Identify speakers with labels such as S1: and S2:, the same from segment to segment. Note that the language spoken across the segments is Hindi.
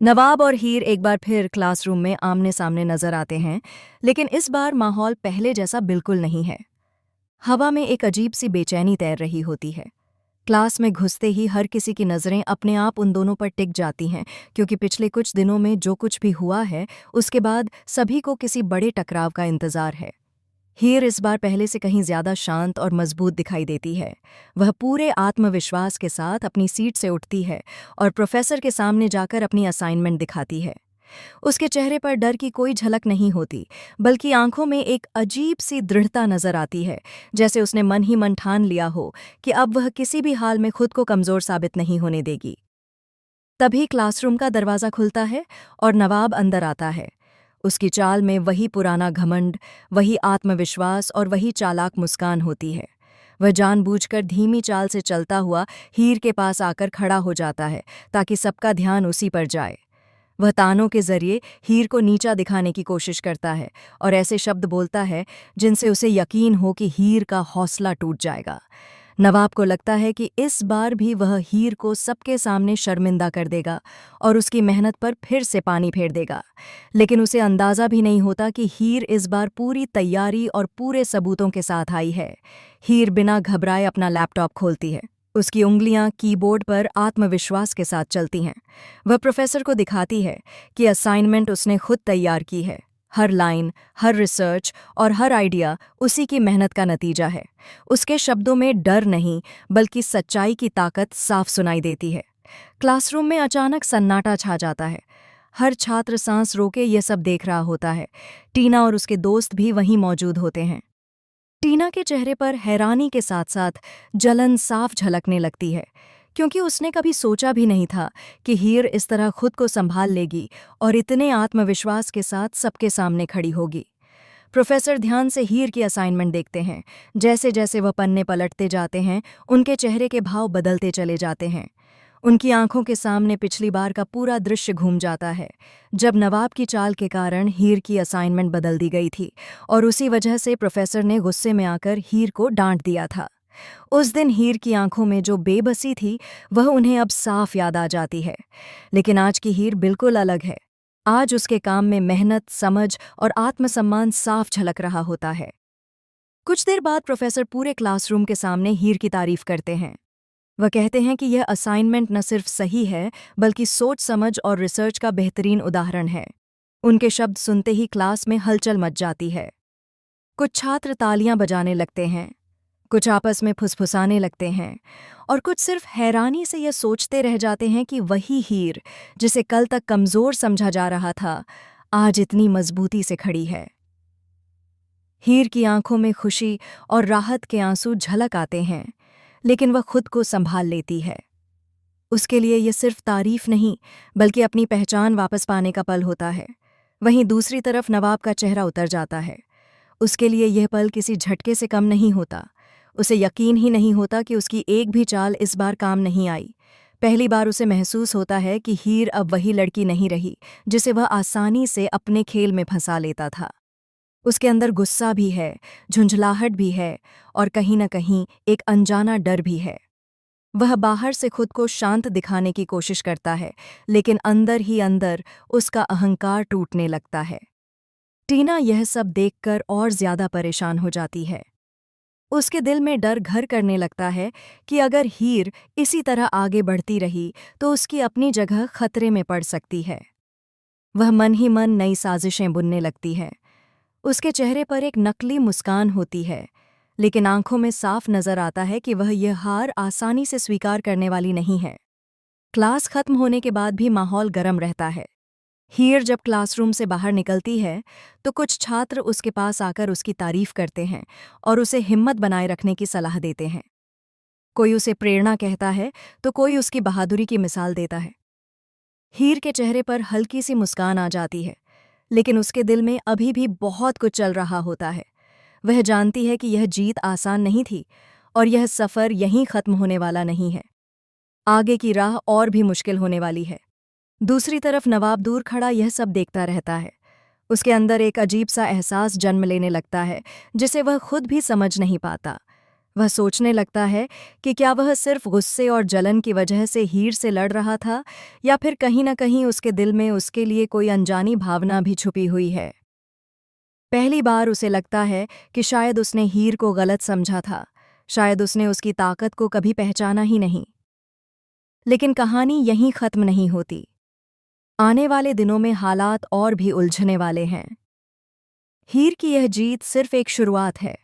S1: नवाब और हीर एक बार फिर क्लासरूम में आमने सामने नजर आते हैं, लेकिन इस बार माहौल पहले जैसा बिल्कुल नहीं है। हवा में एक अजीब सी बेचैनी तैर रही होती है। क्लास में घुसते ही हर किसी की नज़रें अपने आप उन दोनों पर टिक जाती हैं, क्योंकि पिछले कुछ दिनों में जो कुछ भी हुआ है, उसके बाद सभी को किसी बड़े टकराव का इंतज़ार है। हीर इस बार पहले से कहीं ज्यादा शांत और मजबूत दिखाई देती है। वह पूरे आत्मविश्वास के साथ अपनी सीट से उठती है और प्रोफेसर के सामने जाकर अपनी असाइनमेंट दिखाती है। उसके चेहरे पर डर की कोई झलक नहीं होती, बल्कि आंखों में एक अजीब सी दृढ़ता नजर आती है, जैसे उसने मन ही मन ठान लिया हो कि अब वह किसी भी हाल में खुद को कमजोर साबित नहीं होने देगी। तभी क्लासरूम का दरवाज़ा खुलता है और नवाब अंदर आता है। उसकी चाल में वही पुराना घमंड, वही आत्मविश्वास और वही चालाक मुस्कान होती है। वह जानबूझकर धीमी चाल से चलता हुआ हीर के पास आकर खड़ा हो जाता है, ताकि सबका ध्यान उसी पर जाए। वह तानों के जरिए हीर को नीचा दिखाने की कोशिश करता है और ऐसे शब्द बोलता है जिनसे उसे यकीन हो कि हीर का हौसला टूट जाएगा। नवाब को लगता है कि इस बार भी वह हीर को सबके सामने शर्मिंदा कर देगा और उसकी मेहनत पर फिर से पानी फेर देगा। लेकिन उसे अंदाज़ा भी नहीं होता कि हीर इस बार पूरी तैयारी और पूरे सबूतों के साथ आई है। हीर बिना घबराए अपना लैपटॉप खोलती है। उसकी उंगलियां कीबोर्ड पर आत्मविश्वास के साथ चलती हैं। वह प्रोफेसर को दिखाती है कि असाइनमेंट उसने खुद तैयार की है। हर लाइन, हर रिसर्च और हर आइडिया उसी की मेहनत का नतीजा है। उसके शब्दों में डर नहीं, बल्कि सच्चाई की ताकत साफ सुनाई देती है। क्लासरूम में अचानक सन्नाटा छा जाता है। हर छात्र सांस रोके ये सब देख रहा होता है। टीना और उसके दोस्त भी वहीं मौजूद होते हैं। टीना के चेहरे पर हैरानी के साथ साथ जलन साफ झलकने लगती है, क्योंकि उसने कभी सोचा भी नहीं था कि हीर इस तरह खुद को संभाल लेगी और इतने आत्मविश्वास के साथ सबके सामने खड़ी होगी। प्रोफेसर ध्यान से हीर की असाइनमेंट देखते हैं। जैसे जैसे वह पन्ने पलटते जाते हैं, उनके चेहरे के भाव बदलते चले जाते हैं। उनकी आंखों के सामने पिछली बार का पूरा दृश्य घूम जाता है, जब नवाब की चाल के कारण हीर की असाइनमेंट बदल दी गई थी और उसी वजह से प्रोफेसर ने गुस्से में आकर हीर को डांट दिया था। उस दिन हीर की आंखों में जो बेबसी थी, वह उन्हें अब साफ याद आ जाती है। लेकिन आज की हीर बिल्कुल अलग है। आज उसके काम में मेहनत, समझ और आत्मसम्मान साफ झलक रहा होता है। कुछ देर बाद प्रोफेसर पूरे क्लासरूम के सामने हीर की तारीफ करते हैं। वह कहते हैं कि यह असाइनमेंट न सिर्फ सही है, बल्कि सोच समझ और रिसर्च का बेहतरीन उदाहरण है। उनके शब्द सुनते ही क्लास में हलचल मच जाती है। कुछ छात्र तालियां बजाने लगते हैं, कुछ आपस में फुसफुसाने लगते हैं और कुछ सिर्फ हैरानी से यह सोचते रह जाते हैं कि वही हीर, जिसे कल तक कमज़ोर समझा जा रहा था, आज इतनी मजबूती से खड़ी है। हीर की आंखों में खुशी और राहत के आंसू झलक आते हैं, लेकिन वह खुद को संभाल लेती है। उसके लिए ये सिर्फ तारीफ नहीं, बल्कि अपनी पहचान वापस पाने का पल होता है। वहीं दूसरी तरफ नवाब का चेहरा उतर जाता है। उसके लिए यह पल किसी झटके से कम नहीं होता। उसे यकीन ही नहीं होता कि उसकी एक भी चाल इस बार काम नहीं आई। पहली बार उसे महसूस होता है कि हीर अब वही लड़की नहीं रही जिसे वह आसानी से अपने खेल में फंसा लेता था। उसके अंदर गुस्सा भी है, झुंझलाहट भी है और कहीं न कहीं एक अनजाना डर भी है। वह बाहर से खुद को शांत दिखाने की कोशिश करता है, लेकिन अंदर ही अंदर उसका अहंकार टूटने लगता है। टीना यह सब देखकर और ज्यादा परेशान हो जाती है। उसके दिल में डर घर करने लगता है कि अगर हीर इसी तरह आगे बढ़ती रही तो उसकी अपनी जगह खतरे में पड़ सकती है। वह मन ही मन नई साजिशें बुनने लगती है। उसके चेहरे पर एक नकली मुस्कान होती है, लेकिन आंखों में साफ नजर आता है कि वह यह हार आसानी से स्वीकार करने वाली नहीं है। क्लास खत्म होने के बाद भी माहौल गर्म रहता है। हीर जब क्लासरूम से बाहर निकलती है तो कुछ छात्र उसके पास आकर उसकी तारीफ करते हैं और उसे हिम्मत बनाए रखने की सलाह देते हैं। कोई उसे प्रेरणा कहता है तो कोई उसकी बहादुरी की मिसाल देता है। हीर के चेहरे पर हल्की सी मुस्कान आ जाती है, लेकिन उसके दिल में अभी भी बहुत कुछ चल रहा होता है। वह जानती है कि यह जीत आसान नहीं थी और यह सफ़र यहीं खत्म होने वाला नहीं है। आगे की राह और भी मुश्किल होने वाली है। दूसरी तरफ नवाब दूर खड़ा यह सब देखता रहता है। उसके अंदर एक अजीब सा एहसास जन्म लेने लगता है, जिसे वह खुद भी समझ नहीं पाता। वह सोचने लगता है कि क्या वह सिर्फ गुस्से और जलन की वजह से हीर से लड़ रहा था, या फिर कहीं न कहीं उसके दिल में उसके लिए कोई अनजानी भावना भी छुपी हुई है। पहली बार उसे लगता है कि शायद उसने हीर को गलत समझा था, शायद उसने उसकी ताकत को कभी पहचाना ही नहीं। लेकिन कहानी यहीं खत्म नहीं होती। आने वाले दिनों में हालात और भी उलझने वाले हैं। हीर की यह जीत सिर्फ एक शुरुआत है।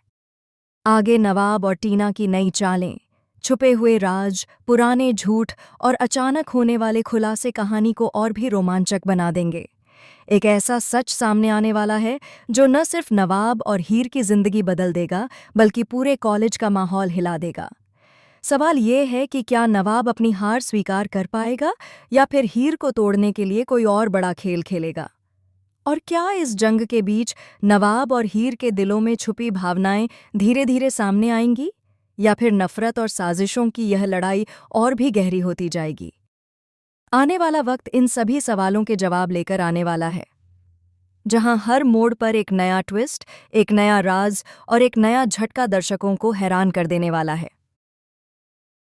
S1: आगे नवाब और टीना की नई चालें, छुपे हुए राज, पुराने झूठ और अचानक होने वाले खुलासे कहानी को और भी रोमांचक बना देंगे। एक ऐसा सच सामने आने वाला है जो न सिर्फ नवाब और हीर की जिंदगी बदल देगा, बल्कि पूरे कॉलेज का माहौल हिला देगा। सवाल ये है कि क्या नवाब अपनी हार स्वीकार कर पाएगा, या फिर हीर को तोड़ने के लिए कोई और बड़ा खेल खेलेगा? और क्या इस जंग के बीच नवाब और हीर के दिलों में छुपी भावनाएं धीरे धीरे सामने आएंगी, या फिर नफरत और साजिशों की यह लड़ाई और भी गहरी होती जाएगी? आने वाला वक्त इन सभी सवालों के जवाब लेकर आने वाला है, जहां हर मोड़ पर एक नया ट्विस्ट, एक नया राज और एक नया झटका दर्शकों को हैरान कर देने वाला है।